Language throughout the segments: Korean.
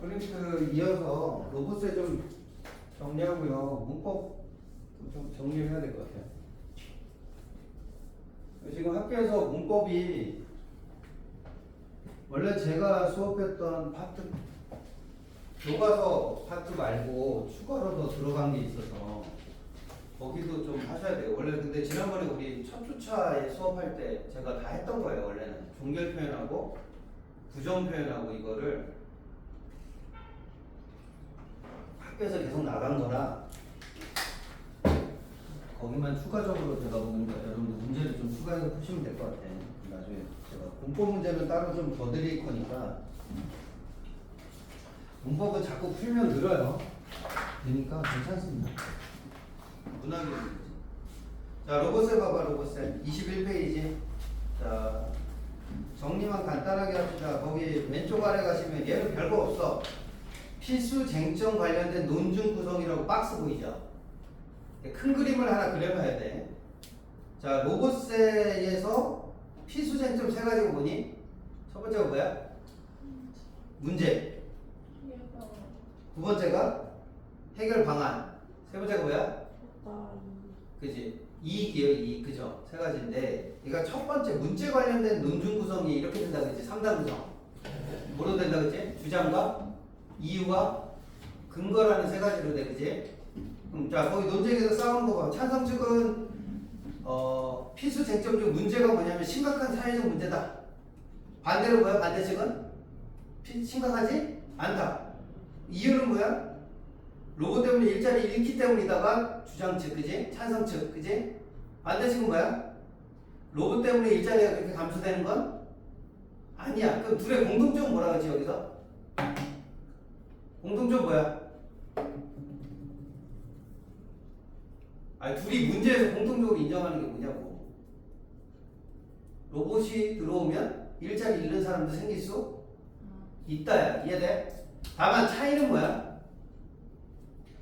그림트 이어서 로봇에 좀 정리하고요. 문법 좀 정리를 해야 될 것 같아요. 지금 학교에서 문법이 원래 제가 수업했던 파트 교과서 파트 말고 추가로 더 들어간 게 있어서 거기도 좀 하셔야 돼요. 원래 근데 지난번에 우리 첫 주차에 수업할 때 제가 다 했던 거예요. 원래는 종결 표현하고 부정 표현하고 이거를 학교에서 계속 나간 거라 거기만 추가적으로 제가 보니까 여러분들 문제를 좀 추가해서 푸시면 될 것 같아요. 나중에 제가 문법 문제는 따로 좀 더 드릴 거니까 문법은 자꾸 풀면 늘어요. 되니까 괜찮습니다. 문학이 자, 로봇에 봐봐. 로봇에 21페이지. 자, 정리만 간단하게 합시다. 거기 왼쪽 아래 가시면 얘는 별거 없어. 필수 쟁점 관련된 논증 구성이라고 박스 보이죠? 큰 그림을 하나 그려놔야 돼. 자, 로봇세에서 필수 쟁점 세 가지가 뭐니? 첫 번째가 뭐야? 문제. 두 번째가 해결 방안. 세 번째가 뭐야? 그지? 이익이에요, 이익. 그죠? 세 가지인데, 그러니까 첫 번째 문제 관련된 논증 구성이 이렇게 된다 그랬지? 3단 구성. 뭐로 된다 그랬지? 주장과 이유와 근거라는 세 가지로 돼, 그지? 자, 거기 논쟁에서 싸우는 거 봐. 찬성 측은 필수 쟁점 중 문제가 뭐냐면 심각한 사회적 문제다. 반대로 뭐야? 반대 측은 심각하지 않다. 이유는 뭐야? 로봇 때문에 일자리 잃기 때문이다가 주장 측, 그지? 찬성 측, 그지? 반대 측은 뭐야? 로봇 때문에 일자리가 그렇게 감소되는 건 아니야. 그럼 둘의 공통점은 뭐라 그러지 여기서? 공통점 뭐야? 아니, 둘이 문제에서 공통적으로 인정하는 게 뭐냐고. 로봇이 들어오면 일자리 잃는 사람도 생길 수 있다야. 이해돼? 다만 차이는 뭐야?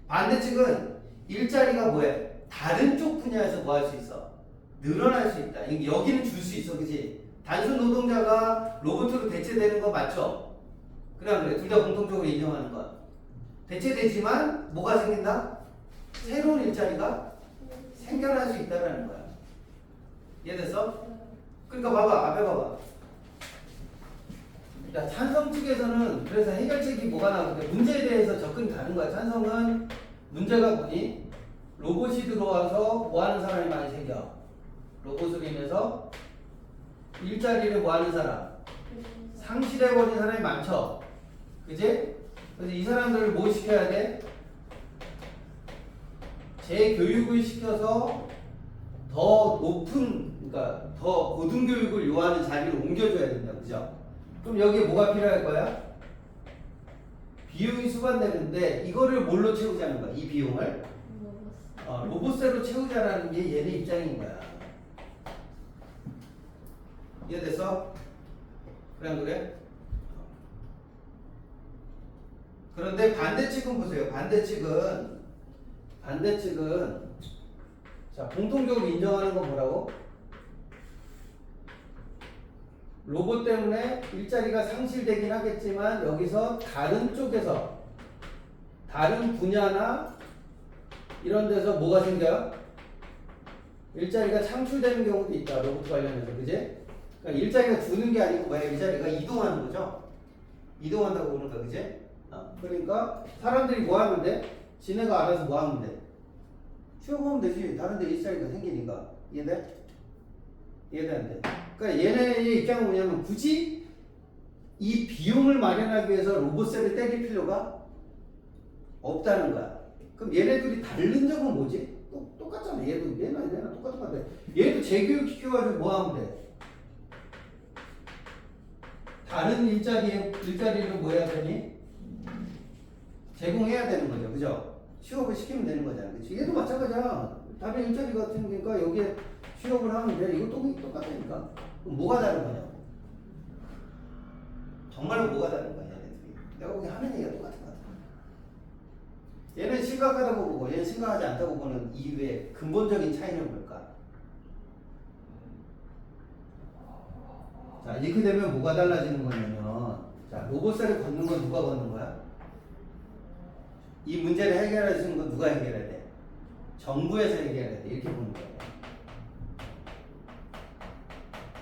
반대 측은 일자리가 뭐해? 다른 쪽 분야에서 뭐 할 수 있어? 늘어날 수 있다. 여기는 줄 수 있어, 그지? 단순 노동자가 로봇으로 대체되는 거 맞죠? 그래 안 그래? 둘 다 공통적으로 인정하는 건 대체되지만 뭐가 생긴다? 새로운 일자리가 생겨날 수 있다라는 거야. 이해됐어? 그러니까 봐봐, 앞에 봐봐. 자, 찬성 측에서는 그래서 해결책이 뭐가 나오는데 문제에 대해서 접근이 다른 거야. 찬성은 문제가 뭐니? 로봇이 들어와서 뭐 하는 사람이 많이 생겨? 로봇으로 인해서 일자리를 뭐 하는 사람? 상실해버린 사람이 많죠? 그지? 그래서 이 사람들을 뭐 시켜야 돼? 재교육을 시켜서 더 높은, 그러니까 더 고등교육을 요하는 자리로 옮겨줘야 된다. 그죠? 그럼 여기에 뭐가 필요할 거야? 비용이 수반되는데 이거를 뭘로 채우자는 거야? 이 비용을? 로봇세로 채우자라는 게 얘네 입장인 거야. 이해됐어? 그래 안 그래? 그런데 반대 측은 보세요. 반대 측은 자, 공통적으로 인정하는 건 뭐라고? 로봇 때문에 일자리가 상실되긴 하겠지만 여기서 다른 쪽에서 다른 분야나 이런 데서 뭐가 생겨요? 일자리가 창출되는 경우도 있다. 로봇 관련해서. 그지? 그러니까 일자리가 주는 게 아니고 뭐야? 일자리가 이동하는 거죠. 이동한다고 보는 거야. 그지? 그러니까 사람들이 뭐 하면 돼? 지네가 알아서 뭐 하면 돼? 취업하면 되지. 다른 데 일자리가 생기니까. 이해돼? 이해돼 안 돼? 그러니까 얘네의 입장은 뭐냐면 굳이 이 비용을 마련하기 위해서 로봇세를 때릴 필요가 없다는 거야. 그럼 얘네들이 다른 점은 뭐지? 똑같잖아. 얘는 똑같은 것 같아. 얘도 재교육 시켜가지고 뭐 하면 돼? 다른 일자리를 뭐 해야 되니? 제공해야 되는 거죠. 그죠? 취업을 시키면 되는 거잖아. 그치? 얘도 마찬가지야. 다른 일자리 같은 거니까 여기에 취업을 하면 돼. 이거 똑같으니까. 그럼 뭐가 다른 거냐? 정말로 뭐가 다른 거야, 얘네들이. 내가 보기엔 하는 얘기가 똑같은 것 같아. 얘는 심각하다고 보고 얘는 심각하지 않다고 보는 이유의 근본적인 차이는 뭘까? 자, 이렇게 되면 뭐가 달라지는 거냐면 자, 로봇세를 걷는 건 누가 걷는 거야? 이 문제를 해결할 수 있는 건 누가 해결해야 돼? 정부에서 해결해야 돼. 이렇게 보는 거예요.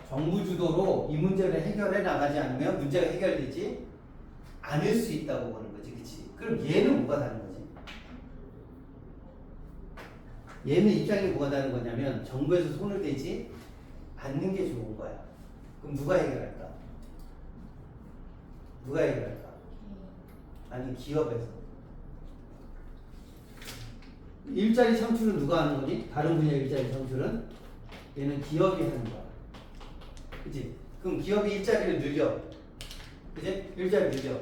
정부 주도로 이 문제를 해결해 나가지 않으면 문제가 해결되지 않을 수 있다고 보는 거지. 그치? 그럼 얘는 뭐가 다른 거지? 얘는 입장이 뭐가 다른 거냐면 정부에서 손을 대지 않는 게 좋은 거야. 그럼 누가 해결할까? 누가 해결할까? 아니 기업에서. 일자리 창출은 누가 하는 거니? 다른 분야 일자리 창출은? 얘는 기업이 하는 거야. 그치? 그럼 기업이 일자리를 늘려. 그치? 일자리 늘려.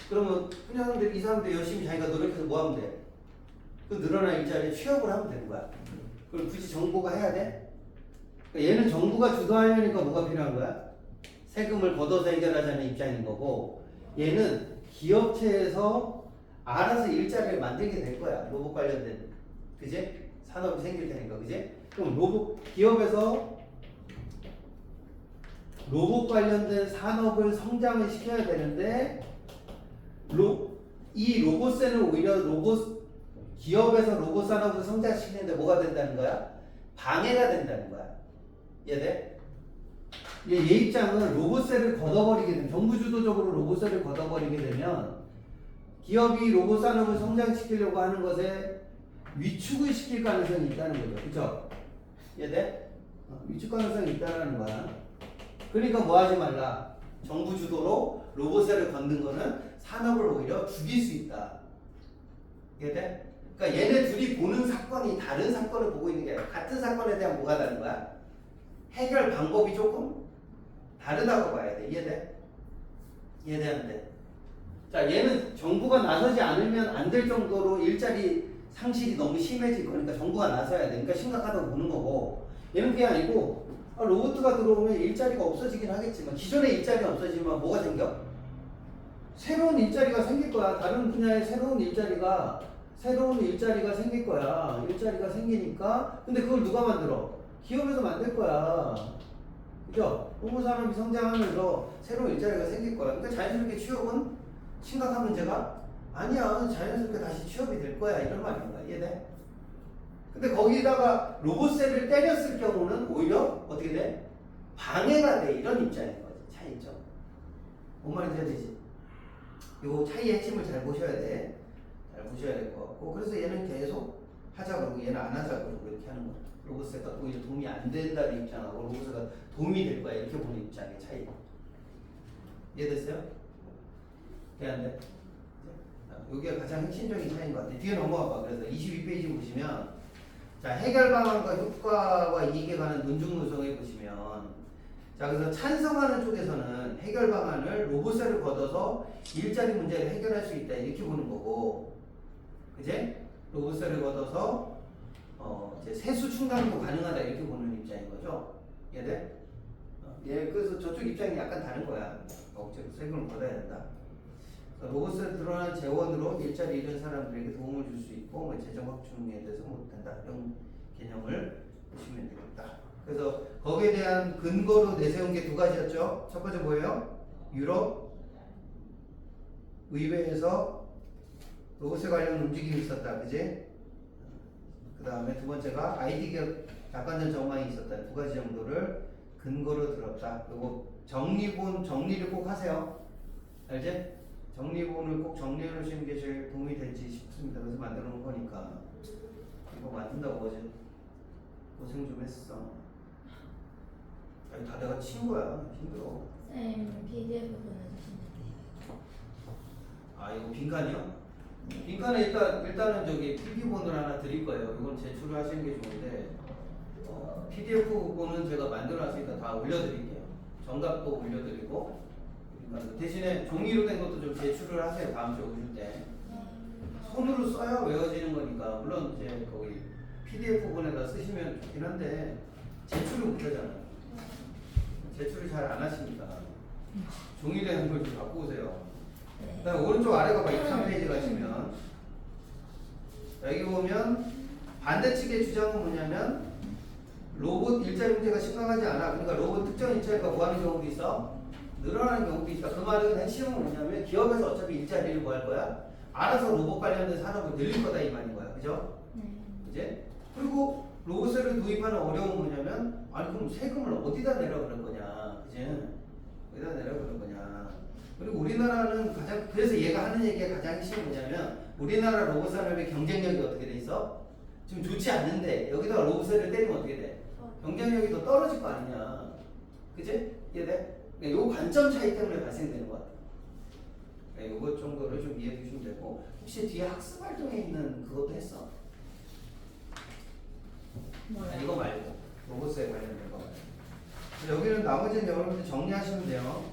그러면 그냥 이 사람들 열심히 자기가 노력해서 뭐 하면 돼? 그 늘어난 일자리에 취업을 하면 되는 거야. 그럼 굳이 정부가 해야 돼? 그러니까 얘는 정부가 주도하려니까 뭐가 필요한 거야? 세금을 걷어서 해결하자는 입장인 거고, 얘는 기업체에서 알아서 일자리를 만들게 될 거야. 로봇 관련된, 그지? 산업이 생길 테니까, 그지? 그럼 기업에서 로봇 관련된 산업을 성장을 시켜야 되는데, 이 로봇세는 오히려 기업에서 로봇 산업을 성장시키는데 뭐가 된다는 거야? 방해가 된다는 거야. 이해돼? 얘 입장은 로봇세를 걷어버리게 되면, 정부 주도적으로 로봇세를 걷어버리게 되면 기업이 로봇 산업을 성장시키려고 하는 것에 위축을 시킬 가능성이 있다는 거죠. 그쵸? 이해돼? 위축 가능성이 있다는 거야. 그러니까 뭐 하지 말라. 정부 주도로 로봇세를 걷는 거는 산업을 오히려 죽일 수 있다. 이해돼? 그러니까 얘네 둘이 보는 사건이 다른 사건을 보고 있는 게 아니라 같은 사건에 대한 뭐가 다른 거야? 해결 방법이 조금 다르다고 봐야 돼. 이해돼? 이해돼 안 돼? 자, 얘는 정부가 나서지 않으면 안 될 정도로 일자리 상실이 너무 심해질 거니까 정부가 나서야 돼. 그러니까 심각하다고 보는 거고, 얘는 그게 아니고 로봇가 들어오면 일자리가 없어지긴 하겠지만, 기존의 일자리가 없어지면 뭐가 생겨? 새로운 일자리가 생길 거야. 다른 분야에 새로운 일자리가 생길 거야. 일자리가 생기니까. 근데 그걸 누가 만들어? 기업에서 만들 거야. 그죠? 로봇 산업이 성장하면서 새로운 일자리가 생길 거야. 그러니까 자연스럽게 취업은 심각한 문제가 아니야. 자연스럽게 다시 취업이 될 거야. 이런 말인가? 이해돼? 근데 거기다가 로봇세를 때렸을 경우는 오히려 어떻게 돼? 방해가 돼. 이런 입장인 거지. 차이점. 뭔 말인지 알지? 요 차이의 핵심을 잘 보셔야 돼. 잘 보셔야 될 것 같고, 그래서 얘는 계속 하자 그러고 얘는 안 하자 그러고 이렇게 하는 거야. 로봇세가 오히려 도움이 안 된다는 입장하고 로봇세가 도움이 될 거야 이렇게 보는 입장의 차이. 이해됐어요? 이해한데? 여기가 가장 핵심적인 차이인 것 같아. 뒤에 넘어가 봐. 그래서 22페이지 보시면, 자, 해결 방안과 효과와 이익에 관한 논중 구성에 보시면, 자, 그래서 찬성하는 쪽에서는 해결 방안을 로봇세를 걷어서 일자리 문제를 해결할 수 있다 이렇게 보는 거고, 그제? 로봇세를 걷어서 이제 세수 충당도 가능하다 이렇게 보는 입장인 거죠. 이해돼? 예, 그래서 저쪽 입장이 약간 다른 거야. 억지로 세금을 걷어야 된다. 로봇세 드러난 재원으로 일자리 잃은 사람들에게 도움을 줄 수 있고, 뭐 재정 확충에 대해서 못한다 이런 개념을 보시면 되겠다. 그래서 거기에 대한 근거로 내세운 게 두 가지였죠. 첫 번째 뭐예요? 유럽 의회에서 로봇세 관련 움직임이 있었다, 그지? 그 다음에 두 번째가 ID 기업 약관적 정황이 있었다. 두 가지 정도를 근거로 들었다. 그리고 정리를 꼭 하세요. 알지? 정리본을 꼭 정리해 놓으시는 게 제일 도움이 될지 싶습니다. 그래서 만들어 놓은 거니까. 이거 만든다고 어제 고생 좀 했어. 아니, 다 내가 친 거야. 힘들어. 쌤, PDF 보내주시면 아, 이거 빈칸이요? 빈칸에 일단은 저기 PP본을 하나 드릴 거예요. 이건 제출을 하시는 게 좋은데, PDF본은 제가 만들어 놨으니까 다 올려드릴게요. 정답도 올려드리고, 그러니까 대신에 종이로 된 것도 좀 제출을 하세요. 다음 주에 오실 때. 손으로 써야 외워지는 거니까. 물론 이제 거기 PDF본에다 쓰시면 좋긴 한데 제출을 못 하잖아요. 제출을 잘 안 하시니까 종이로 한 걸 좀 갖고 오세요. 그다음 오른쪽 아래가 23페이지 가시면 여기 보면 반대측의 주장은 뭐냐면 로봇 일자리 문제가 심각하지 않아. 그러니까 로봇 특정 일자리가 뭐 하는 경우도 있어? 늘어나는 경우도 있다. 그 말은 핵심은 뭐냐면 기업에서 어차피 일자리를 뭐 할 거야? 알아서 로봇 관련된 산업을 늘릴 거다 이 말인 거야. 그죠? 네. 이제 그리고 로봇세를 도입하는 어려움은 뭐냐면 아니 그럼 세금을 어디다 내라 그럴 거냐. 그지? 어디다 내라 그럴 거냐. 그리고 우리나라는 가장 그래서 얘가 하는 얘기가 가장 핵심이 뭐냐면 우리나라 로봇 산업의 경쟁력이 어떻게 돼 있어? 지금 좋지 않는데 여기다가 로봇세를 때리면 어떻게 돼? 경쟁력이 더 떨어질 거 아니냐. 그지? 이해돼? 요 관점 차이 때문에 발생되는 것 같아. 요것 정도를 좀 이해해 주시면 되고 혹시 뒤에 학습 활동에 있는 그것도 했어? 뭐야? 이거 말고 로봇에 관련된 거 말고 여기는 나머지는 여러분들 정리하시면 돼요.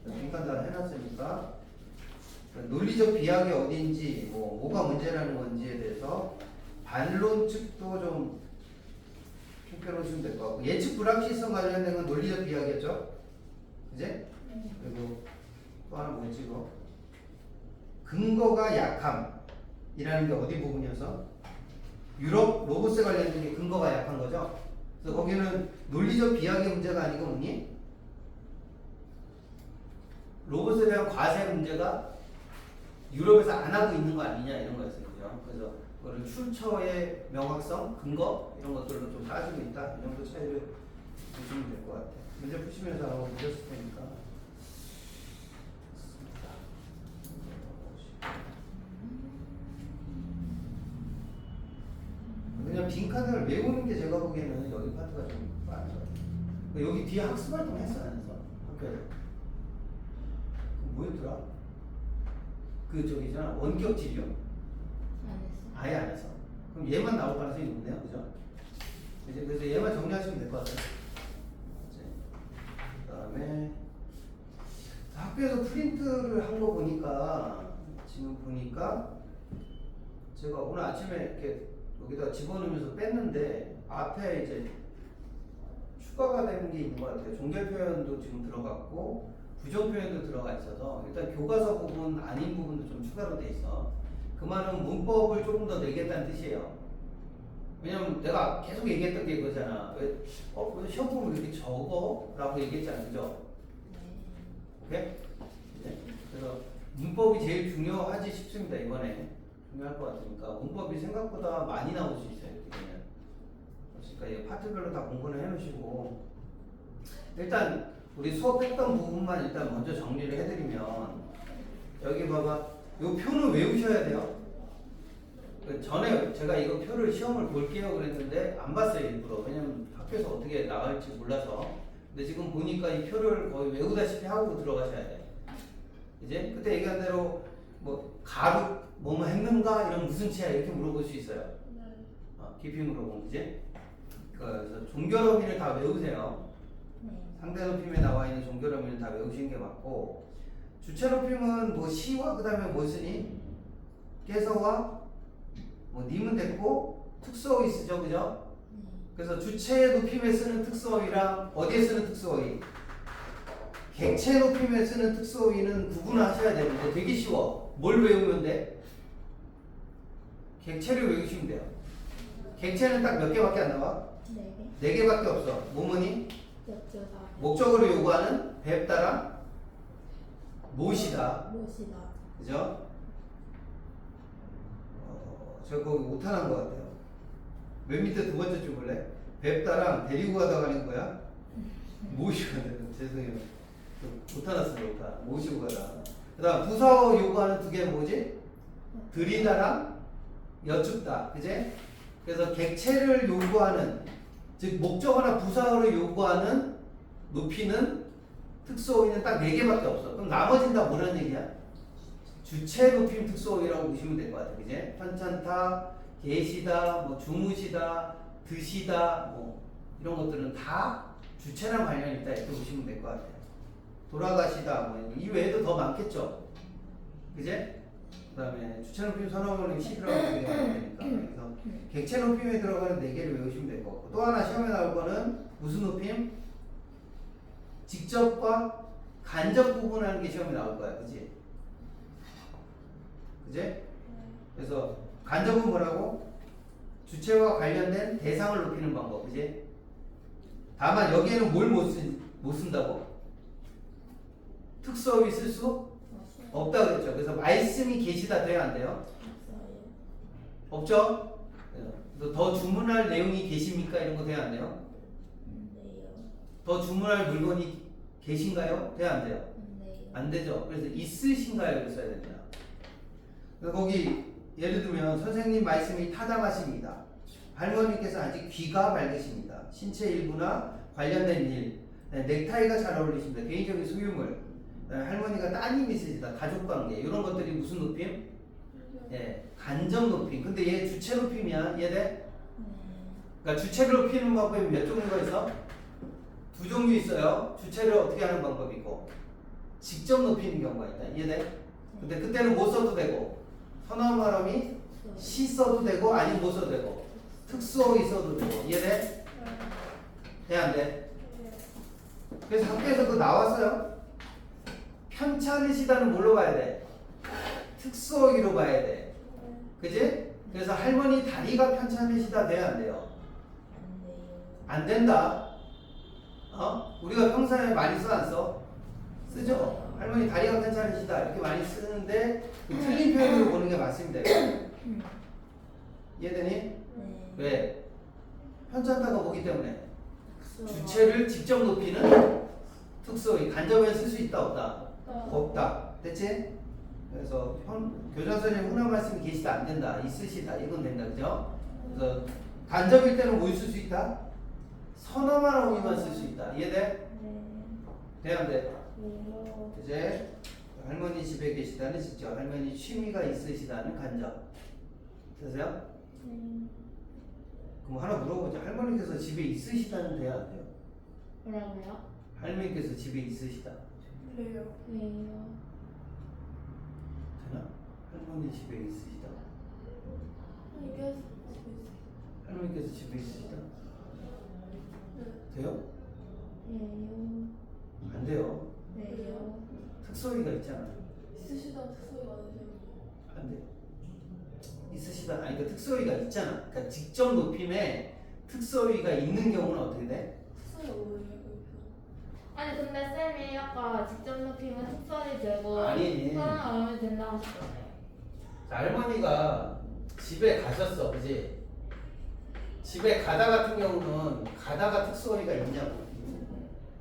빈칸 다 해놨으니까 논리적 비약이 어딘지 뭐가 문제라는 건지에 대해서 반론 측도 좀 살펴보시면 될 것 같고 예측 불확실성 관련된 건 논리적 비약이었죠? 그제? 그리고 또 하나 뭐였지 이거? 근거가 약함이라는 게 어디 부분이어서? 유럽 로봇에 관련된 게 근거가 약한 거죠? 그래서 거기는 논리적 비약의 문제가 아니고 뭐니? 로봇에 대한 과세 문제가 유럽에서 안 하고 있는 거 아니냐 이런 거였어요. 그죠? 그래서 그거를 출처의 명확성, 근거 이런 것들로 좀 따지고 있다. 이 정도 차이를 보시면 될 것 같아요. 문제 푸시면서 아마 보셨을 테니까. 그냥 빈칸을 외우는 게 제가 보기에는 여기 파트가 좀 많은 것 같아요. 여기 뒤에 학습 활동 했어 안 했어? 학교에. 뭐였더라? 그 저기잖아 원격 진료. 안 했어. 아예 안 했어. 그럼 얘만 나올 가능성이 높네요, 그죠? 이제 그래서 얘만 정리하시면 될 것 같아요. 그다음에 학교에서 프린트를 한 거 보니까 지금 보니까 제가 오늘 아침에 이렇게 여기다 집어넣으면서 뺐는데 앞에 이제 추가가 되는 게 있는 것 같아요. 종결 표현도 지금 들어갔고 부정 표현도 들어가 있어서 일단 교과서 부분 아닌 부분도 좀 추가로 돼 있어. 그 말은 문법을 조금 더 내겠다는 뜻이에요. 왜냐면 내가 계속 얘기했던 게 이거잖아. 왜 시험 보면 이렇게 적어? 라고 얘기했잖아. 그죠? 오케이? 네? 그래서 문법이 제일 중요하지 싶습니다. 이번에 중요할 것 같으니까 문법이 생각보다 많이 나올 수 있어요. 이렇게 되면. 그러니까 이 파트별로 다 공부를 해놓으시고 일단 우리 수업했던 부분만 일단 먼저 정리를 해드리면 여기 봐봐. 이 표는 외우셔야 돼요. 전에 제가 이거 표를 시험을 볼게요 그랬는데 안 봤어요 일부러. 왜냐면 학교에서 어떻게 나갈지 몰라서. 근데 지금 보니까 이 표를 거의 외우다시피 하고 들어가셔야 돼. 이제 그때 얘기한 대로 뭐 가루 뭐뭐 했는가 이런 무슨 치야 이렇게 물어볼 수 있어요. 깊이 물어보면 그지? 그래서 종결어민을 다 외우세요. 상대 높임에 나와 있는 종결어민을 다 외우시는 게 맞고 주체 높임은 뭐 시와 그 다음에 뭐 쓰니? 깨서와 뭐 님은 됐고 특수어휘 쓰죠, 그죠? 그래서 주체 높임에 쓰는 특수어휘랑 어디에 쓰는 특수어휘? 객체 높임에 쓰는 특수어휘는 구분하셔야 되는데 되게 쉬워. 뭘 외우면 돼? 객체를 외우시면 돼요. 객체는 딱 몇 개밖에 안 나와? 네 개밖에 없어. 뭐뭐니? 목적으로 요구하는 뵙다랑 못이다. 그죠? 제가 거기 오타난 것 같아요. 맨 밑에 두 번째 줄 볼래? 뵙다랑 데리고 가다 가는 거야? 모시고 가다. 죄송해요. 오타났습니다. 오타. 모시고 가다. 그 다음 부사어 요구하는 두 개 뭐지? 들이다랑 여쭙다. 그지? 그래서 객체를 요구하는 즉 목적어나 부사어를 요구하는 높이는 특수어휘는 딱 4개밖에 없어. 그럼 나머지는 다 뭐라는 얘기야? 주체 높임 특수어휘라고 보시면 될 것 같아요. 그지? 편찮다, 계시다, 뭐 주무시다, 드시다 뭐 이런 것들은 다 주체랑 관련이 있다 이렇게 보시면 될 것 같아요. 돌아가시다 뭐 이 외에도 더 많겠죠. 그지? 그 다음에 주체 높임 선어문은 10이라고 되게 많이 되니까 그래서 객체 높임에 들어가는 4개를 외우시면 될 것 같고 또 하나 시험에 나올 거는 무슨 높임? 직접과 간접 구분하는 게 시험에 나올 거야. 그지? 그지? 그래서 간접은 뭐라고? 주체와 관련된 대상을 높이는 방법. 그지? 다만 여기에는 뭘 못 쓴다고? 특수어휘 쓸 수 없다 그랬죠. 그래서 말씀이 계시다 돼야 안 돼요? 없어요. 없죠? 그래서 더 주문할 내용이 계십니까? 이런 거 돼야 안 돼요? 안 돼요. 더 주문할 물건이 계신가요? 돼야 안 돼요? 안 돼요. 안 되죠. 그래서 있으신가요? 이렇게 써야 됩니다. 그래서 거기 예를 들면 선생님 말씀이 타당하십니다. 할머니께서 아직 귀가 밝으십니다. 신체 일부나 관련된 일, 넥타이가 잘 어울리십니다. 개인적인 소유물, 할머니가 따님 있으시다. 가족관계 이런 것들이 무슨 높임? 예, 간접 높임. 근데 얘 주체 높임이야. 얘네. 네. 그러니까 주체를 높이는 방법이 몇 종류가 있어? 두 종류 있어요. 주체를 어떻게 하는 방법이 있고 직접 높이는 경우가 있다. 이해돼? 근데 그때는 못 써도 되고 선어한 발음이 시 써도 되고 아니면 못 써도 되고 특수어휘 써도 되고 이해돼? 돼? 안 돼? 그래서 학교에서 그거 나왔어요. 편찮으시다는 뭘로 봐야 돼? 특수어휘로 봐야 돼. 그지? 그래서 할머니 다리가 편찮으시다 돼야 안 돼요? 안 돼요. 안 된다. 우리가 평소에 많이 써 안 써? 쓰죠. 할머니 다리가 괜찮으시다 이렇게 많이 쓰는데 그 틀린 표현으로 보는 게 맞습니다. 이해되니? 네. 왜? 편찮다가 뭐기 때문에 특수어. 주체를 직접 높이는 특수어휘 간접에 쓸 수 있다 없다? 없다. 됐지? 그래서 교장선생님 흔한 말씀이 계시다 안 된다 있으시다 이건 된다 그죠? 그래서 간접일 때는 뭘 쓸 수 있다? 선어만 어휘만 쓸 수 있다. 이해돼? 네. 돼 안 돼? 왜요? 이제 할머니 집에 계시다는 직접, 할머니 취미가 있으시다는 간접. 되세요? 네. 그럼 하나 물어보자. 할머니께서 집에 있으시다는 돼야 안 돼요? 뭐라고요? 할머니께서 집에 있으시다. 왜요? 되나? 할머니 집에 있으시다. 할머니께서 집에 있으시다. 돼요? 왜요? 안 돼요. 왜요? 특수어휘가 있잖아. 있으시다 특수가 아니세요? 안 돼. 있으시다. 아니 그 특수어휘가 있잖아. 그러니까 직접 높임에 특수어휘가 있는 경우는 어떻게 돼? 특수가 뭐예요? 아니 근데 쌤이 아까 직접 높이면 특수어휘 되고 아니. 선언 어휘 된다고 하셨잖아요. 자, 할머니가 집에 가셨어, 그지? 집에 가다 같은 경우는 가다가 특수어휘가 있냐고.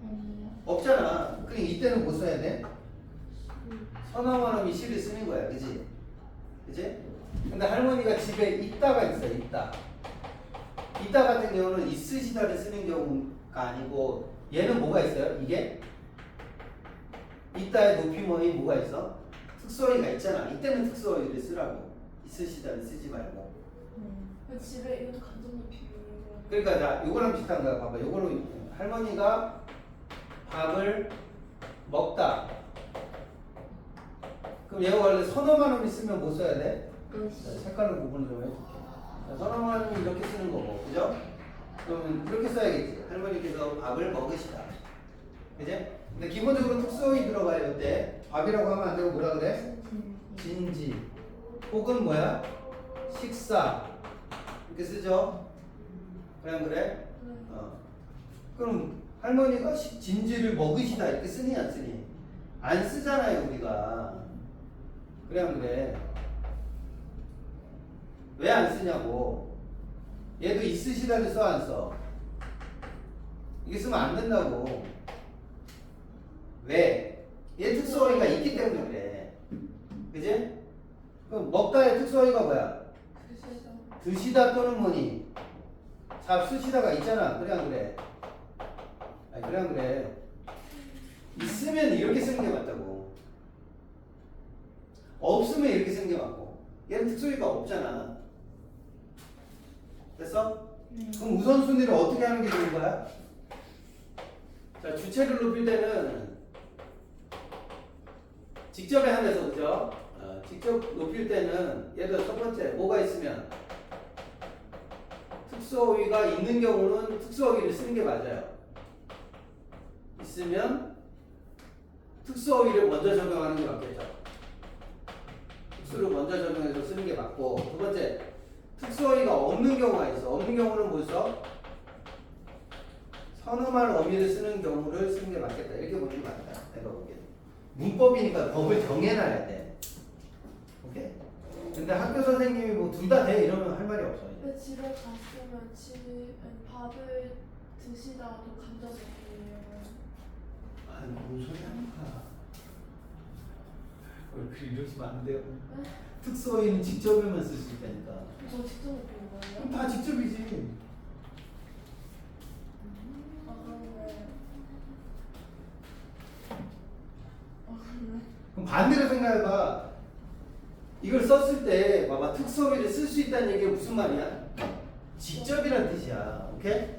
아니요. 없잖아. 그러니까 이때는 뭐 써야 돼? 선어만음이 시를 쓰는 거야, 그지? 그지? 근데 할머니가 집에 있다가 있어, 있다. 있다 같은 경우는 있으시다를 쓰는 경우가 아니고 얘는 뭐가 있어요? 이게? 있다의 높임어휘 뭐가 있어? 특수어휘가 있잖아. 이때는 특수어휘를 쓰라고. 있으시다를 쓰지 말고. 집에 이것도 간접 높이고 그러니까 나 요거랑 비슷한 거야. 봐봐. 요거로 할머니가 밥을 먹다. 그럼 얘가 원래 선어만음이 쓰면 뭐 써야 돼? 자, 색깔로 구분을 좀 해줄게. 자, 선어만음이 이렇게 쓰는 거고, 그죠? 그러면 이렇게 써야겠지. 할머니께서 밥을 먹으시다. 그지? 근데 기본적으로 특수어휘 들어가요. 이때 밥이라고 하면 안 되고 뭐라 그래? 진지. 혹은 뭐야? 식사. 이렇게 쓰죠? 그래 안 그래? 그럼 할머니가 진지를 먹으시다 이렇게 쓰니 안 쓰니? 안 쓰잖아요 우리가. 그래 안 그래? 왜 안 쓰냐고. 얘도 있으시다를 써 안 써? 이게 쓰면 안 된다고. 왜? 얘 특수어휘가 있기 때문에 그래. 그지? 그럼 먹다의 특수어휘가 뭐야? 드시다 또는 뭐니? 잡수시다가 있잖아. 그래 안 그래? 아니 그래 안 그래? 있으면 이렇게 쓰는 게 맞다고. 없으면 이렇게 쓰는 게 맞고. 얘는 특수어휘가 없잖아. 됐어? 그럼 우선순위를 어떻게 하는 게 좋은 거야? 자, 주체를 높일 때는 직접에 한해서 그죠? 직접 높일 때는 예를 들어 첫 번째 뭐가 있으면 특수어휘가 있는 경우는 특수어휘를 쓰는 게 맞아요. 있으면 특수어휘를 먼저 적용하는 게 맞겠죠. 특수를 먼저 적용해서 쓰는 게 맞고, 두 번째 특수어휘가 없는 경우가 있어. 없는 경우는 뭐 써? 선음할 어미를 쓰는 경우를 쓰는 게 맞겠다. 이렇게 보는 게 맞다. 내가 보기엔. 문법이니까 법을 정해놔야 돼. 오케이? 근데 학교 선생님이 뭐 둘 다 돼 이러면 할 말이 없어. 이제. 근데 집에 갔으면 밥을 드시다가도 감자전이에요. 아니 뭔 소리 하는 거야. 그 이러시면 안 돼요. 특수어휘는 직접에만 쓸 수 있다니까. 저 직접 느낀 거예요? 그럼 다 직접이지. 아 그러네. 그럼 반대로 생각해봐. 이걸 썼을 때 봐봐 특수어휘를 쓸 수 있다는 얘기가 무슨 말이야? 직접이란 뜻이야. 오케이?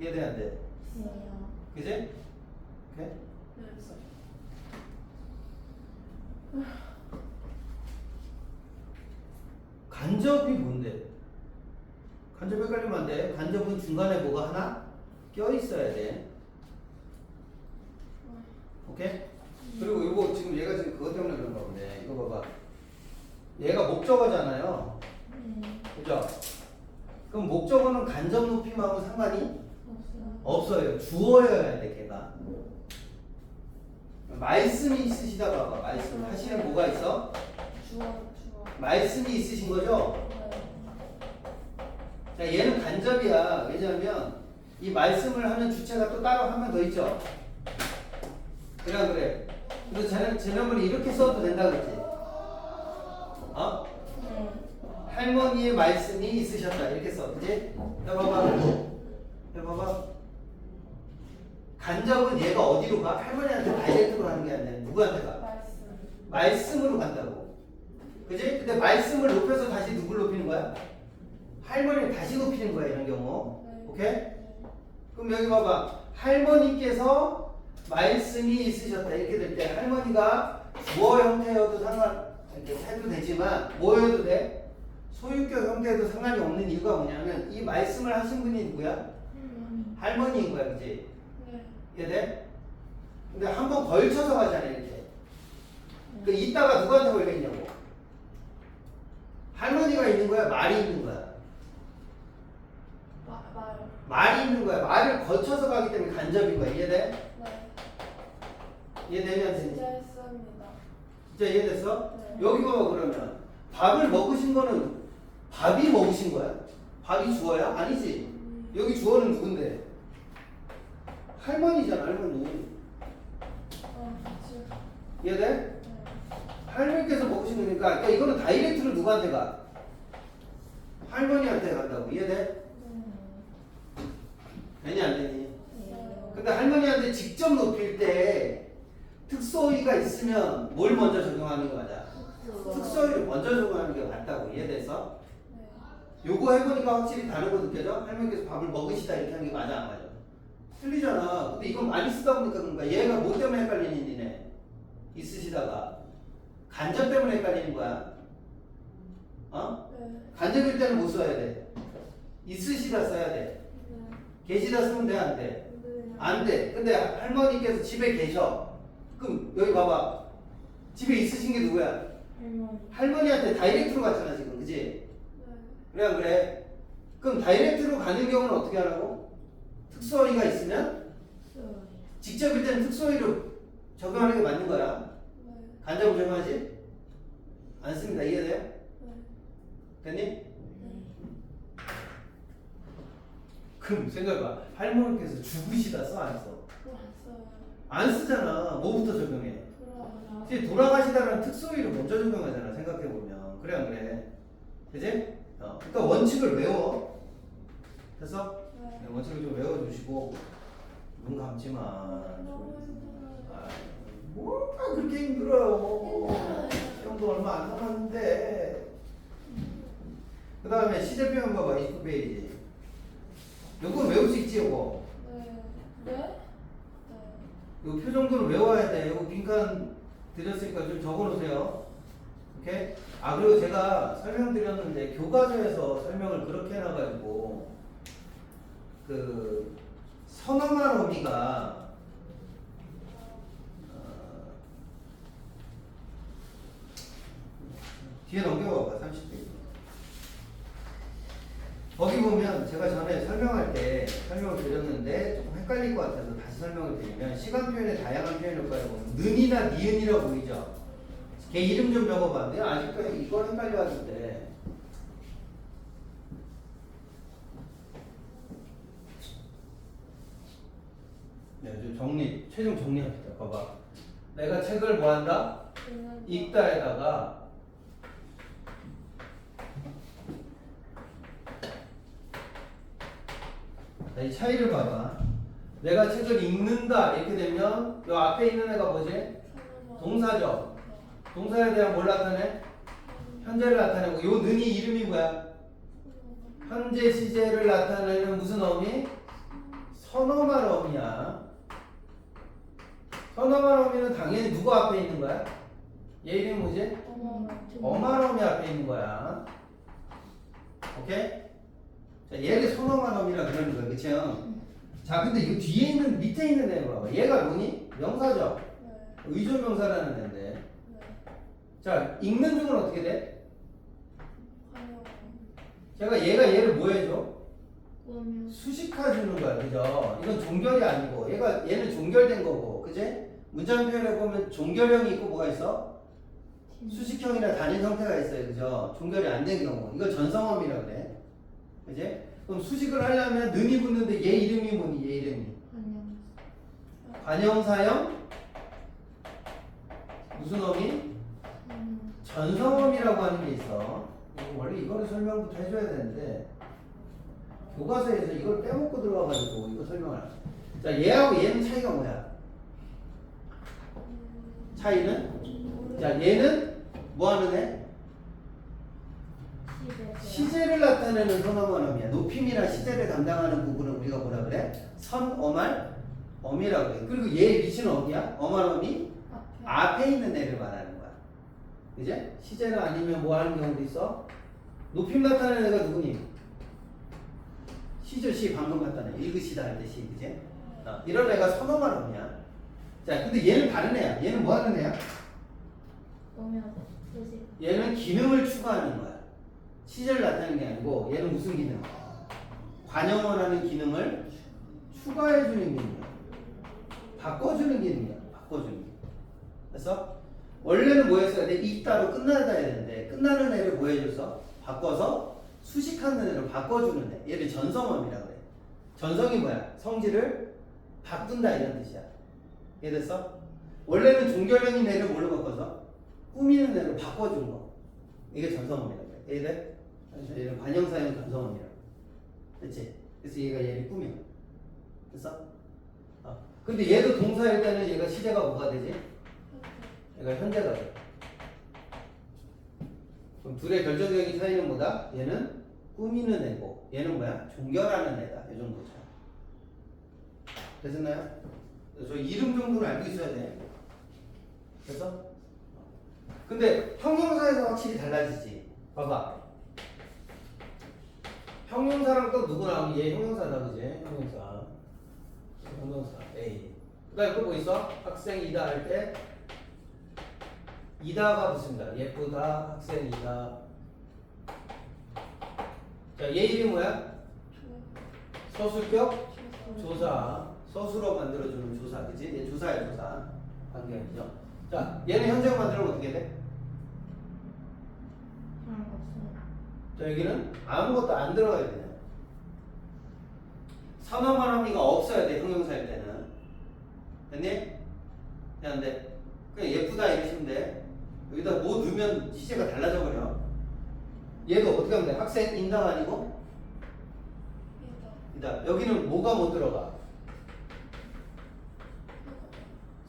이해돼 안 돼? 있어요. 그지? 오케이? 네, 있어. 간접이 뭔데? 간접 헷갈리면 안 돼. 간접은 중간에 뭐가 하나 껴 있어야 돼. 오케이? 그리고 이거 지금 얘가 지금 그것 때문에 그런가 보네. 이거 봐봐. 얘가 목적어잖아요. 네. 그죠? 그럼 목적어는 간접 높임하고 상관이 없어요. 없어요. 주어여야 돼, 걔가. 말씀이 있으시다 봐봐. 말씀. 하시는 뭐가 있어? 주어. 말씀이 있으신 거죠? 네. 자, 얘는 간접이야. 왜냐하면 이 말씀을 하는 주체가 또 따로 한 명 더 있죠. 그래 안 그래? 그래서 쟤네는 이렇게 써도 된다 그랬지? 어? 네. 할머니의 말씀이 있으셨다 이렇게 써, 그지? 해봐봐. 해봐봐. 간접은 얘가 어디로 가? 할머니한테 다이렉트로 가는 게 아니라 누구한테 가? 말씀. 말씀으로 간다고. 그지? 근데 말씀을 높여서 다시 누굴 높이는 거야? 할머니를 다시 높이는 거야 이런 경우. 네. 오케이? 네. 그럼 여기 봐봐. 할머니께서 말씀이 있으셨다 이렇게 될 때 할머니가 주어 형태여도 이렇게 해도 되지만 뭐여도 돼? 소유격 형태도 상관이 없는 이유가 뭐냐면 이 말씀을 하신 분이 누구야? 할머니인 거야, 그지? 네. 이해돼? 근데 한 번 걸쳐서 가잖아 이렇게. 그 이따가 누구한테 걸려있냐고? 할머니가 있는 거야, 말이 있는 거야? 말. 말이 있는 거야. 말을 거쳐서 가기 때문에 간접인 거야. 이해돼? 네. 이해되면 되니? 진짜 했습니다. 진짜 이해됐어? 네. 여기 봐봐 그러면 밥을 먹으신 거는 밥이 먹으신 거야? 밥이 주어야? 아니지. 여기 주어는 누군데? 할머니잖아, 할머니. 그치. 이해돼? 네. 할머니께서 먹으신 거니까, 그러니까 이거는 다이렉트로 누구한테 가? 할머니한테 간다고. 이해돼? 되니 안 되니? 네. 근데 할머니한테 직접 높일 때 특수어휘가 있으면 뭘 먼저 적용하는 게 맞아? 특수어휘를 먼저 적용하는 게 맞다고. 이해돼서? 네. 요거 해보니까 확실히 다르고 느껴져? 할머니께서 밥을 먹으시다 이렇게 하는 게 맞아 안 맞아? 틀리잖아. 근데 이건 많이 쓰다 보니까 그런 거야. 얘가 뭐 때문에 헷갈리는 니네? 있으시다가 간접 때문에 헷갈리는 거야. 어? 네. 간접일 때는 뭐 써야 돼? 있으시다 써야 돼. 네. 계시다 쓰면 돼 안 돼? 네. 안 돼. 근데 할머니께서 집에 계셔. 그럼 여기 봐봐. 집에 있으신 게 누구야? 할머니. 할머니한테 다이렉트로 갔잖아 지금, 그지? 네. 그래 안 그래? 그럼 다이렉트로 가는 경우는 어떻게 하라고? 특수어휘가 있으면 있어요. 직접일 때는 특수어휘로 적용하는 게 맞는 거야. 네. 간접을 적용하지? 안 씁니다. 이해돼요? 네. 됐니? 네. 그럼 생각해봐. 할머니께서 죽으시다 써 안 써? 그거 안 써요. 안 쓰잖아. 뭐부터 적용해? 그럼. 이제 돌아가시다라는 특수어휘를 먼저 적용하잖아. 생각해보면. 그래 안 그래? 그지? 그러니까 원칙을 외워. 됐어? 네. 네, 원칙을 좀 외워주시고 눈 감지만. 너무 힘들어요. 뭐가 그렇게 힘들어요? 시험도 얼마 안 남았는데. 그 다음에 시제표현 봐봐. 29페이지. 요거 외울 수 있지 요거? 네. 네? 네. 요 표 정도는 외워야 돼. 요거 빈칸 드렸으니까 좀 적어놓으세요. 오케이? 아 그리고 제가 설명드렸는데 교과서에서 설명을 그렇게 해놔가지고 그 선어말 어미가 뒤에 넘겨봐봐. 30페이지. 거기 보면 제가 전에 설명할 때 설명을 드렸는데 조금 헷갈릴 것 같아서 다시 설명을 드리면 시간 표현의 다양한 표현 효과를 보면 는이나 니은이라고 보이죠? 걔 이름 좀 적어봐. 내가 아직까지 이거 헷갈려 하던데. 네, 좀 최종 정리합시다. 봐봐. 내가 책을 뭐 한다? 읽다에다가 자, 이 차이를 봐봐. 내가 책을 읽는다 이렇게 되면 이 앞에 있는 애가 뭐지? 동사죠. 동사에 대한 뭘 나타내? 현재를 나타내고 요 는이 이름이 뭐야? 현재 시제를 나타내는 무슨 어미? 선어말 어미야. 선어말 어미는 당연히 누구 앞에 있는 거야? 얘 이름이 뭐지? 어말 어미 앞에 있는 거야. 오케이? 자, 얘를 선어말 어미라 그러는 거야. 그쵸? 자, 근데 이 뒤에 있는 밑에 있는 애 봐봐. 얘가 뭐니? 명사죠? 의조 명사라는 애인데. 자, 읽는 중은 어떻게 돼? 얘가 얘를 뭐 해줘? 수식화 주는 거야, 그죠? 이건 종결이 아니고, 얘는 종결된 거고, 그지? 문장 표현에 보면 종결형이 있고 뭐가 있어? 수식형이나 단일 형태가 있어요, 그죠? 종결이 안 된 경우, 이걸 전성어미라고 그래, 그지? 그럼 수식을 하려면 는이 붙는데 얘 이름이 뭐니? 얘 이름이 관형사형 무슨 어미? 전성어미라고 하는 게 있어. 원래 이거를 설명부터 해줘야 되는데 교과서에서 이걸 빼먹고 들어가가지고 이거 설명을 하죠. 자, 얘하고 얘는 차이가 뭐야? 차이는? 자, 얘는 뭐 하는 애? 시제를 나타내는 선어말어미야. 높임이나 시제를 담당하는 부분을 우리가 뭐라 그래? 선어말 어미라고 그래. 그리고 얘의 위치는 어디야? 어말어미 앞에 있는 애를 말하는 거야. 그제? 시제가 아니면 뭐 하는 경우도 있어? 높임 나타내는 애가 누구니? 시죠, 시 방금 갖다 내. 읽으시다 할 때 시, 그제? 이런 애가 선어말어미야. 자, 근데 얘는 다른 애야. 얘는 뭐 하는 애야? 얘는 기능을 추가하는 거야. 시제를 나타내는 게 아니고 얘는 무슨 기능? 관형어라는 기능을 추가해주는 기능이야. 바꿔주는 기능이야. 바꿔주는 기능. 그래서 원래는 뭐 했어야 돼? 읽다로 끝나다 해야 되는데 끝나는 애를 뭐 해줘서? 바꿔서 수식하는 애를 바꿔주는 애. 얘를 전성어미라고 그래. 전성이 뭐야? 성질을 바꾼다 이런 뜻이야. 이해됐어? 원래는 종결형인 애를 뭘로 바꿔서? 꾸미는 애를 바꿔주는 거. 이게 전성어미라고 그래. 이해돼? 얘는 관형사형 전성어미라고. 그치? 그래서 얘를 꾸며. 됐어? 근데 얘도 동사일 때는 얘가 시제가 뭐가 되지? 얘가 현재가 돼. 그럼 둘의 결정적인 차이는 뭐다? 얘는 꾸미는 애고 얘는 뭐야? 종결하는 애다. 이 정도 차이. 됐나요? 저 이름 정도는 알고 있어야 돼. 됐어? 근데 형용사에서 확실히 달라지지. 봐봐. 형용사랑 또 누구 나오니? 얘 형용사다, 그지? 형용사 A. 그 다음에 또 뭐 있어? 학생이다 할 때 이다가 붙습니다. 예쁘다, 학생이다. 자, 얘 이름이 뭐야? 서술격 조사. 서술어 만들어주는 조사, 그지? 얘 조사야, 조사. 관계이죠. 자, 얘는 현재가 만들면 어떻게 돼? 자, 여기는 아무것도 안 들어가야 돼요. 선어말어미가 없어야 돼, 형용사일 때는. 됐니? 그냥 돼. 그냥 예쁘다 이러시면 돼. 여기다 뭐 넣으면 시제가 달라져 버려. 얘도 어떻게 하면 돼? 학생 인당 아니고? 이다. 여기는 뭐가 못 들어가?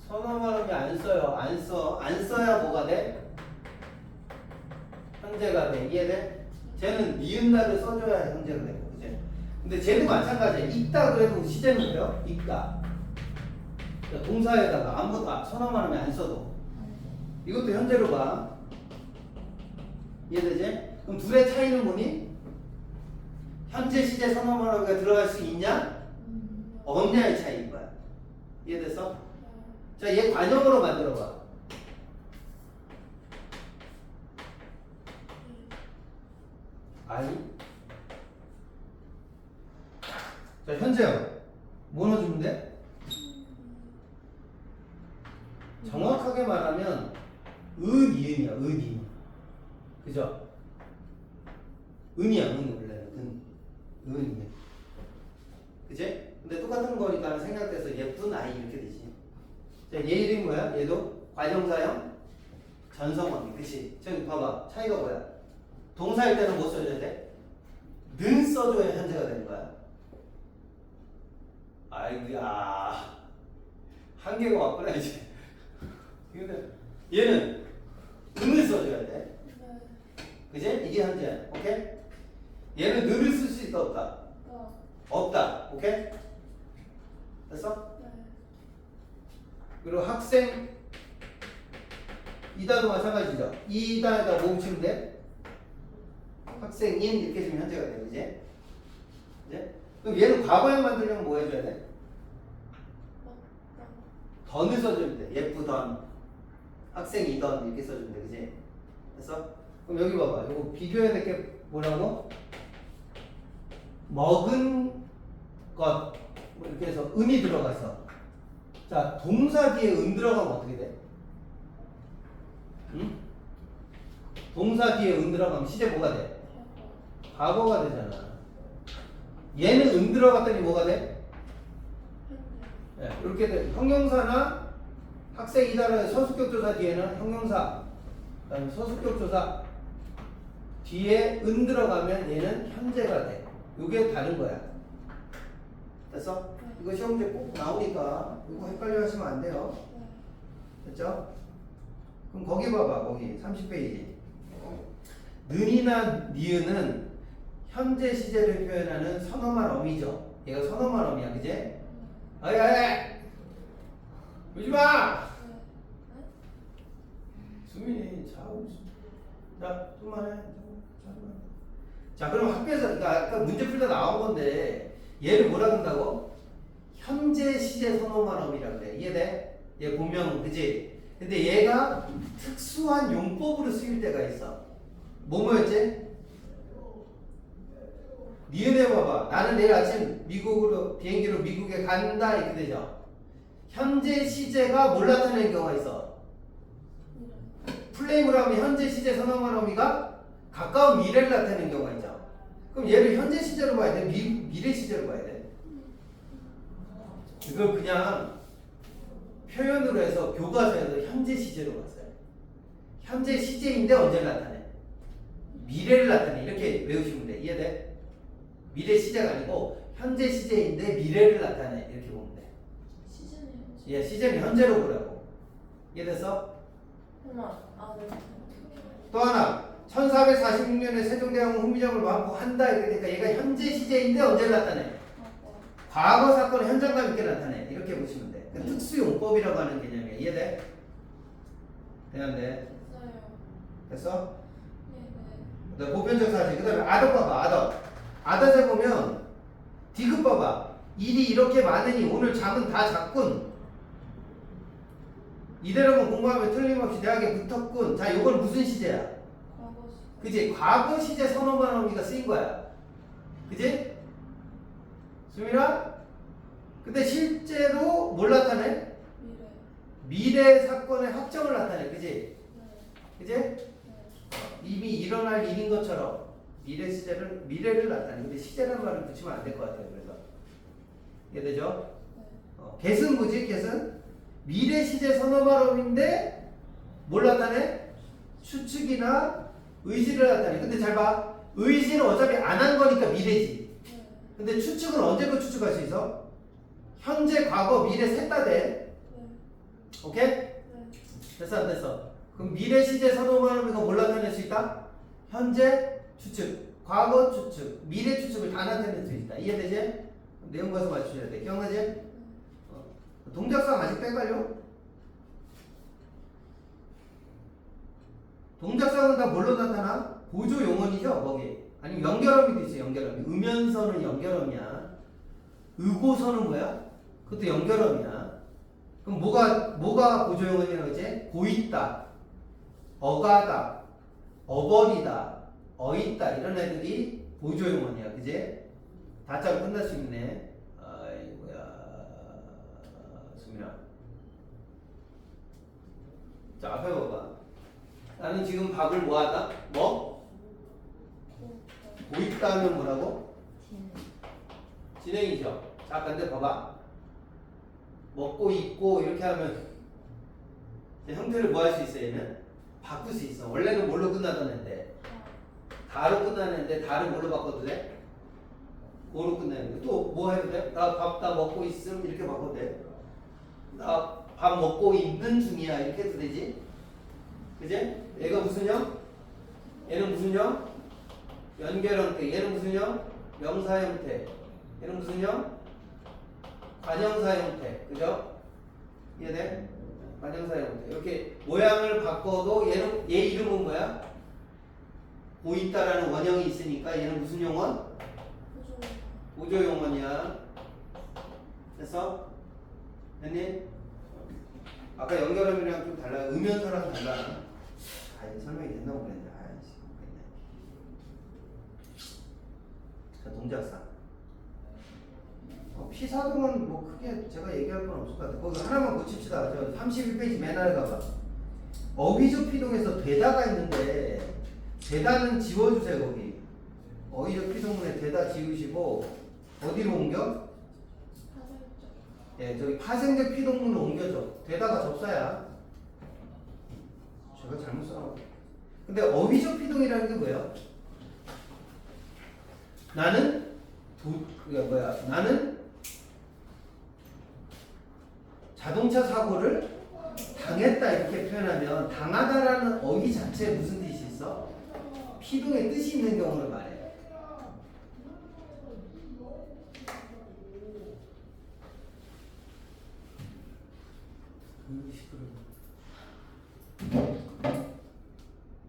선어말어미 안 써요. 안 써. 안 써야 뭐가 돼? 현재가 돼. 이해돼? 쟤는 니은다를 써줘야 현재가 되고, 그치? 근데 쟤도 마찬가지야. 읽다 그래도 시제는 뭐예요? 읽다. 동사에다가 아무것도 선어말어미 안 써도 이것도 현재로 가. 이해되지? 그럼 둘의 차이는 뭐니? 현재 시제 선어말어미가 들어갈 수 있냐? 없냐의 차이인 거야. 이해됐어? 자, 얘 관형으로 만들어봐. 아니. 자, 현재형. 뭐 넣어주면 돼? 정확하게 말하면 은이은이야. 은이. 그죠? 은이야. 은 원래는 은이야. 그치? 근데 똑같은 거니까 생략돼서 예쁜 아이 이렇게 되지. 자, 얘 이름이 뭐야? 얘도 과정사형 전성원이. 그치? 저기 봐봐. 차이가 뭐야? 동사일 때는 뭐 써줘야 돼? 는 써줘야 현재가 되는 거야. 아이고야. 한계가 왔구나 이제. 근데 얘는 은을 써줘야 돼. 네. 그치? 이게 현재야. 오케이? 얘는 는을 쓸 수 있다 없다? 없다. 오케이? 됐어? 네. 그리고 학생 이다도 마찬가지죠. 이다에다 뭐 붙이면 돼? 학생인 이렇게 주면 현재가 돼. 그지? 이제 그럼 얘는 과거형 만들려면 뭐 해줘야 돼? 던을 써주면 돼. 예쁘던 학생이던 이렇게 써주면 돼. 그지? 됐어? 그럼 여기 봐봐. 이거 비교해야 될 게 뭐라고? 먹은 것 뭐 이렇게 해서 은이 들어가서 자 동사 뒤에 은 들어가면 어떻게 돼? 응? 동사 뒤에 은 들어가면 시제 뭐가 돼? 과거가 되잖아. 얘는 은 들어갔더니 뭐가 돼? 네, 이렇게 돼. 형용사나 학생이다라는 서술격 조사 뒤에는 형용사 그다음에 서술격 조사 뒤에 은 들어가면 얘는 현재가 돼. 이게 다른 거야. 됐어? 이거 시험 문제 꼭 나오니까 이거 헷갈려 하시면 안 돼요. 됐죠? 그럼 거기 봐봐. 거기 30페이지. 는이나 니은은 현재 시제를 표현하는 선어말 어미죠. 얘가 선어말 어미야. 그지? 아이 울지마! 수민이 자 좀만 해. 자 그럼 학교에서 그러니까 아까 문제 풀다 나온 건데 얘를 뭐라 그런다고? 현재 시제 선어말 어미라 그래. 이해돼? 얘 본명 그지? 근데 얘가 특수한 용법으로 쓰일 때가 있어. 뭐였지? 니은에 봐봐. 나는 내일 아침 미국으로 비행기로 미국에 간다 이렇게 되죠. 현재 시제가 뭘 나타내는 경우가 있어. 플레임으로 하면 현재 시제 선어말 어미가 가까운 미래를 나타내는 경우가 있죠. 그럼 얘를 현재 시제로 봐야 돼? 미래 시제로 봐야 돼? 이거 그냥 표현으로 해서 교과서에서 현재 시제로 봤어요. 현재 시제인데 언제 나타내? 미래를 나타내. 이렇게 외우시면 돼. 이해돼? 미래 시제가 아니고 현재 시제인데 미래를 나타내. 이렇게 보면 돼. 시즌이 예, 시제는 현재로 보라고. 이해됐어? 네. 또 하나 1446년에 세종대왕은 훈미정을 완포한다 이렇게 되니까 얘가 현재 시제인데 언제 나타내? 과거 사건을 현장감 있게 나타내. 이렇게 보시면 돼. 그 특수용법이라고 하는 개념이야. 이해돼? 되는데 됐어? 네네. 보편적 사실. 그 다음에 아덕 봐봐. 아덕에 보면 디귿 봐봐. 일이 이렇게 많으니 오늘 잠은 다 잤군. 이대로만 공부하면 틀림없이 대학에 붙었군. 자, 요건 무슨 시제야? 과거 시. 그지? 과거 시제 선어만 어미가 쓰인 거야. 그지? 수민아? 근데 실제로 뭘 나타내? 미래 사건의 확정을 나타내. 그지? 그지? 이미 일어날 일인 것처럼 미래를 나타내. 근데 시제라는 말을 붙이면 안 될 것 같아요. 그래서 이해되죠? 개은 뭐지? 개은 미래 시제 선어말 어미인데 뭘 나타내? 추측이나 의지를 나타내. 근데 잘 봐. 의지는 어차피 안 한 거니까 미래지. 근데 추측은 언제부터 추측할 수 있어? 현재, 과거, 미래 셋 다 돼. 오케이? 됐어 안 됐어? 그럼 미래 시제 선어말 어미가 뭘 나타낼 수 있다? 현재 추측, 과거 추측, 미래 추측을 다 나타낼 수 있다. 이해되지? 내용 가서 맞추셔야 돼. 기억나지? 동작상 아직 헷갈려? 동작상은 다 뭘로 나타나? 보조 용언이죠, 거기. 아니면 연결어미도 있어, 연결어미. 음연서는 연결어미야. 의고서는 뭐야? 그것도 연결어미야. 그럼 뭐가 보조 용언이라고 했지? 고있다, 어가다, 어버리다, 어있다 이런 애들이 보조 용언이야, 그지? 다짜고 끝날 수 있네. 아이고야. 그냥. 자, 앞에 봐봐. 나는 지금 밥을 뭐 하다? 뭐? 고있다 하면 뭐라고? 진행이죠. 자, 근데 봐봐. 먹고 있고 이렇게 하면 형태를 뭐 할 수 있어? 얘는 바꿀 수 있어. 원래는 뭘로 끝나던 애인데 다로 끝나는 애인데 다를 뭘로 바꿔도 돼? 고로 끝나는 거. 또 뭐 해도 돼? 나 밥 다 먹고 있음 이렇게 바꿔도 돼. 나 밥 먹고 있는 중이야 이렇게 해도 되지? 그지? 얘가 무슨 형? 얘는 무슨 형? 연결 형태. 얘는 무슨 형? 명사 형태. 얘는 무슨 형? 관형사 형태. 그죠? 이해돼? 관형사 형태. 이렇게 모양을 바꿔도 얘는 얘 이름은 뭐야? 보있다라는 원형이 있으니까 얘는 무슨 용어? 보조 용어냐? 됐어? 됐니? 아까 연결음이랑 좀 달라. 음연서랑 달라. 아, 이거 설명이 됐나 모르겠네. 아이씨, 모르겠네. 자, 동작사. 피사동은 뭐 크게 제가 얘기할 건 없을 것 같아요. 거기 하나만 고칩시다. 저 31페이지 맨 아래 가봐. 어휘적 피동에서 되다가 있는데 되다는 지워주세요. 거기 어휘적 피동문에 되다 지우시고 어디로 옮겨? 예, 저기 파생적 피동문으로 옮겨줘. 되다가 접사야. 제가 잘못 써놨고. 근데 어휘적 피동이라는 게 뭐예요? 나는 나는 자동차 사고를 당했다 이렇게 표현하면 당하다라는 어휘 자체에 무슨 뜻이 있어? 피동의 뜻이 있는 경우를 말해.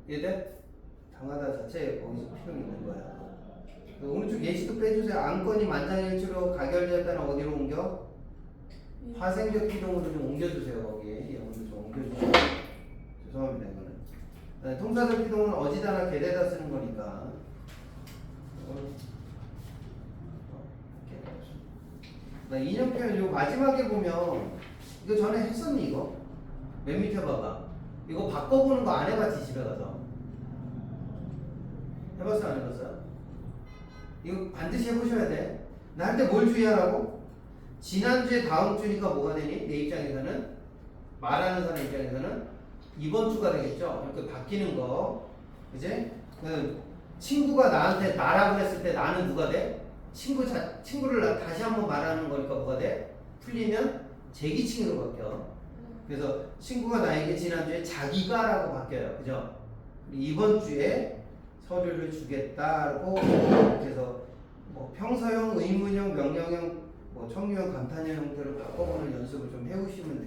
이해돼? 당하다 자체에 어휘적 피동이 있는 거야. 오른쪽 예시도 빼주세요. 안건이 만장일치로 가결되었다는 어디로 옮겨? 화생적 피동으로 좀 옮겨주세요. 거기에 영어로 좀 옮겨주세요. 죄송합니다. 이거는 통사적 피동은 어디다나 개대다 쓰는 거니까. 나 인형 표현 요 마지막에 보면 이거 전에 했었니 이거? 맨 밑에 봐봐. 이거 바꿔보는 거 안 해봤지 집에 가서? 해봤어 안 해봤어? 이거 반드시 해보셔야 돼. 나 할 때 뭘 주의하라고? 지난주에 다음 주니까 뭐가 되니? 내 입장에서는 말하는 사람 입장에서는 이번 주가 되겠죠? 이렇게 바뀌는 거 그지? 그 친구가 나한테 나라고 했을 때 나는 누가 돼? 친구를 다시 한번 말하는 거니까 뭐가 돼? 풀리면 제기칭으로 바뀌어. 그래서 친구가 나에게 지난주에 자기가라고 바뀌어요. 그죠? 이번 주에 서류를 주겠다고 이렇게 해서 뭐 평서형, 의문형, 명령형, 뭐 청유형, 감탄형 형태로 바꿔보는 연습을 좀 해오시면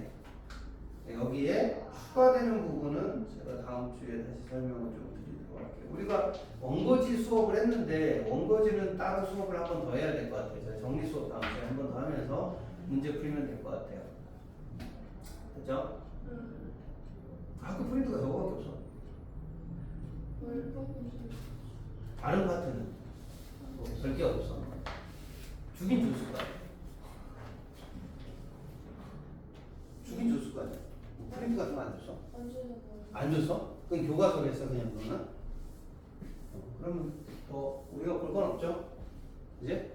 돼요. 여기에 추가되는 부분은 제가 다음 주에 다시 설명을 좀 드리도록 할게요. 우리가 원고지 수업을 했는데 원고지는 따로 수업을 한 번 더 해야 될 것 같아요. 제가 정리 수업 다음 주에 한 번 더 하면서 문제 풀면 될 것 같아요. 그죠? 학교 프린트가 저거밖에 없어. 다른 파트는 뭐 별게 없어. 주긴 줬을 거 아니야. 주긴 줬을 거 아니야. 뭐 프린트 같은 거 안 줬어? 안 줬어? 그럼 교과서로 했어 그냥 그러나? 그러면 뭐 우리가 볼 건 없죠? 이제?